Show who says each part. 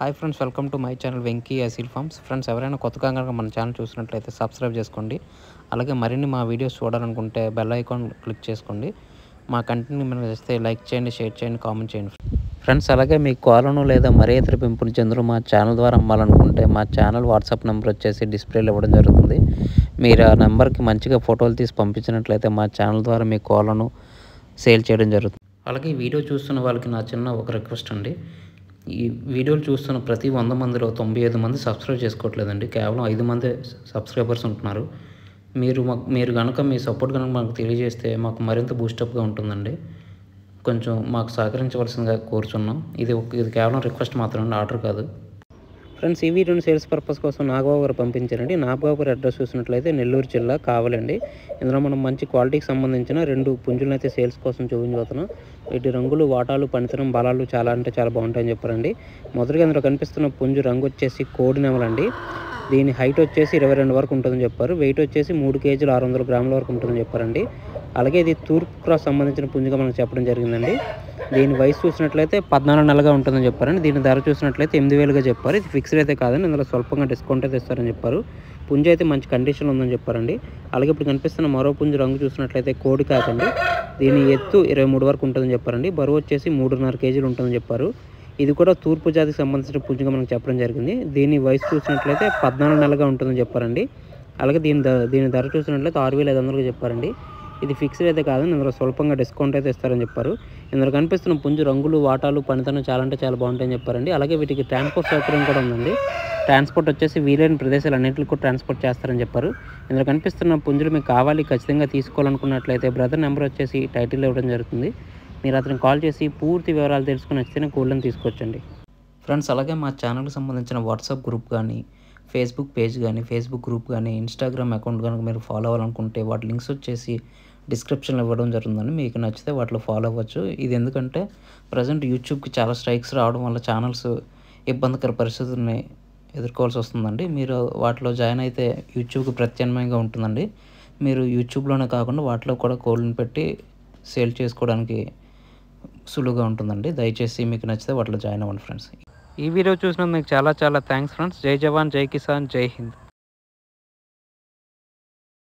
Speaker 1: Hi friends, welcome to my channel Venky Aseel farms. Friends, ఎవరైనా కొత్తగా కనుక మన ఛానల్ చూసినట్లయితే సబ్స్క్రైబ్ చేసుకోండి. అలాగే మరిన్ని మా వీడియోస్ చూడాలనుకుంటే బెల్ ఐకాన్ క్లిక్ చేసుకోండి. మా కంటెంట్ మీరు చేస్తే లైక్ చేయండి, షేర్ చేయండి, కామెంట్ చేయండి. ఫ్రెండ్స్, అలాగే మీ కోలను లేదా మరే ఇతర పెంపుడు జంతువులు మా ఛానల్ ద్వారా అమ్మాలనుకుంటే మా ఛానల్ వాట్సాప్ నెంబర్ వచ్చేసి డిస్ప్లేలో ఇవ్వడం జరుగుతుంది. మీరు ఆ నెంబర్కి మంచిగా ఫోటోలు తీసి పంపించినట్లయితే మా ఛానల్ ద్వారా మీ కోలను సేల్ చేయడం జరుగుతుంది. అలాగే ఈ వీడియో చూస్తున్న వాళ్ళకి నా చిన్న ఒక రిక్వెస్ట్ అండి. ఈ వీడియోలు చూస్తున్న ప్రతి 100 మందిలో 95 మంది సబ్స్క్రైబ్ చేసుకోవట్లేదండి. కేవలం 5 మందే సబ్స్క్రైబర్స్ ఉంటున్నారు. మీరు కనుక మీ సపోర్ట్ కనుక మాకు తెలియజేస్తే మాకు మరింత బూస్టప్గా ఉంటుందండి. కొంచెం మాకు సహకరించవలసిందిగా కోరుచున్నాం. ఇది కేవలం రిక్వెస్ట్ మాత్రమే, ఆర్డర్ కాదు. ఫ్రెండ్స్, ఈ వీడియోని సేల్స్ పర్పస్ కోసం నాగబాబు గారు పంపించారండి. నాగబాబు గారు అడ్రస్ చూసినట్లయితే నెల్లూరు జిల్లా కావాలండి. ఇందులో మనం మంచి క్వాలిటీకి సంబంధించిన 2 పుంజులను అయితే సేల్స్ కోసం చూపించబోతున్నాం. వీటి రంగులు, వాటాలు, పనితనం, బలాలు చాలా అంటే చాలా బాగుంటాయని చెప్పారండి. మొదటిగా ఇందులో కనిపిస్తున్న పుంజు రంగు వచ్చేసి కోడి నెమలండి. దీని హైట్ వచ్చేసి 22 వరకు ఉంటుందని చెప్పారు. వెయిట్ వచ్చేసి 3 కేజీలు 600 గ్రాముల వరకు ఉంటుందని చెప్పారండి. అలాగే ఇది తూర్పు క్రాస్ సంబంధించిన పుంజుగా మనకు చెప్పడం జరిగిందండి. దీని వయసు చూసినట్లయితే 14 నెలలుగా ఉంటుందని చెప్పారండి. దీని ధర చూసినట్లయితే 8,000గా చెప్పారు. ఇది ఫిక్స్డ్ అయితే కాదండి, ఇందులో స్వల్పంగా డిస్కౌంట్ అయితే ఇస్తారని చెప్పారు. పుంజు అయితే మంచి కండిషన్లో ఉందని చెప్పారండి. అలాగే ఇప్పుడు కనిపిస్తున్న మరో పుంజు రంగు చూసినట్లయితే కోడి కాకండి. దీని ఎత్తు 23 వరకు ఉంటుందని చెప్పారండి. బరువు వచ్చేసి 3.5 కేజీలు ఉంటుందని చెప్పారు. ఇది కూడా తూర్పు జాతికి సంబంధించిన పుంజుగా మనకు చెప్పడం జరిగింది. దీని వయసు చూసినట్లయితే 14 నెలలుగా ఉంటుందని చెప్పారండి. అలాగే దీని ధర చూసినట్లయితే 6,500గా చెప్పారండి. ఇది ఫిక్స్డ్ అయితే కాదని ఇందులో స్వల్పంగా డిస్కౌంట్ అయితే ఇస్తారని చెప్పారు. ఇందులో కనిపిస్తున్న పుంజు రంగులు, వాటాలు, పనితనం చాలా అంటే చాలా బాగుంటాయని చెప్పారండి. అలాగే వీటికి ట్రాన్స్పోర్ట్ సౌకర్యం కూడా ఉందండి. ట్రాన్స్పోర్ట్ వచ్చేసి వీలైన ప్రదేశాలు అన్నింటికి కూడా ట్రాన్స్పోర్ట్ చేస్తారని చెప్పారు. ఇందులో కనిపిస్తున్న పుంజులు మీకు కావాలి, ఖచ్చితంగా తీసుకోవాలనుకున్నట్లయితే బ్రదర్ నెంబర్ వచ్చేసి టైటిల్లో ఇవ్వడం జరుగుతుంది. మీరు అతనికి కాల్ చేసి పూర్తి వివరాలు తెలుసుకుని నచ్చితేనే కోళ్ళని తీసుకొచ్చండి. ఫ్రెండ్స్, అలాగే మా ఛానల్కి సంబంధించిన వాట్సాప్ గ్రూప్ కానీ, ఫేస్బుక్ పేజ్ కానీ, ఫేస్బుక్ గ్రూప్ కానీ, ఇన్స్టాగ్రామ్ అకౌంట్ కనుక మీరు ఫాలో అవ్వాలనుకుంటే వాటి లింక్స్ వచ్చేసి డిస్క్రిప్షన్లో ఇవ్వడం జరుగుతుందండి. మీకు నచ్చితే వాటిలో ఫాలో అవ్వచ్చు. ఇది ఎందుకంటే ప్రజెంట్ యూట్యూబ్కి చాలా స్ట్రైక్స్ రావడం వల్ల ఛానల్స్ ఇబ్బందికర పరిస్థితుల్ని ఎదుర్కోవాల్సి వస్తుందండి. మీరు వాటిలో జాయిన్ అయితే యూట్యూబ్కి ప్రత్యామ్నాయంగా ఉంటుందండి. మీరు యూట్యూబ్లోనే కాకుండా వాటిలో కూడా కోళ్ళని పెట్టి సేల్ చేసుకోవడానికి సులువుగా ఉంటుందండి. దయచేసి మీకు నచ్చితే వాటిలో జాయిన్ అవ్వండి ఫ్రెండ్స్. ఈ వీడియో చూసినందుకు మీకు చాలా చాలా థ్యాంక్స్ ఫ్రెండ్స్. జై జవాన్, జై కిసాన్, జై హింద్.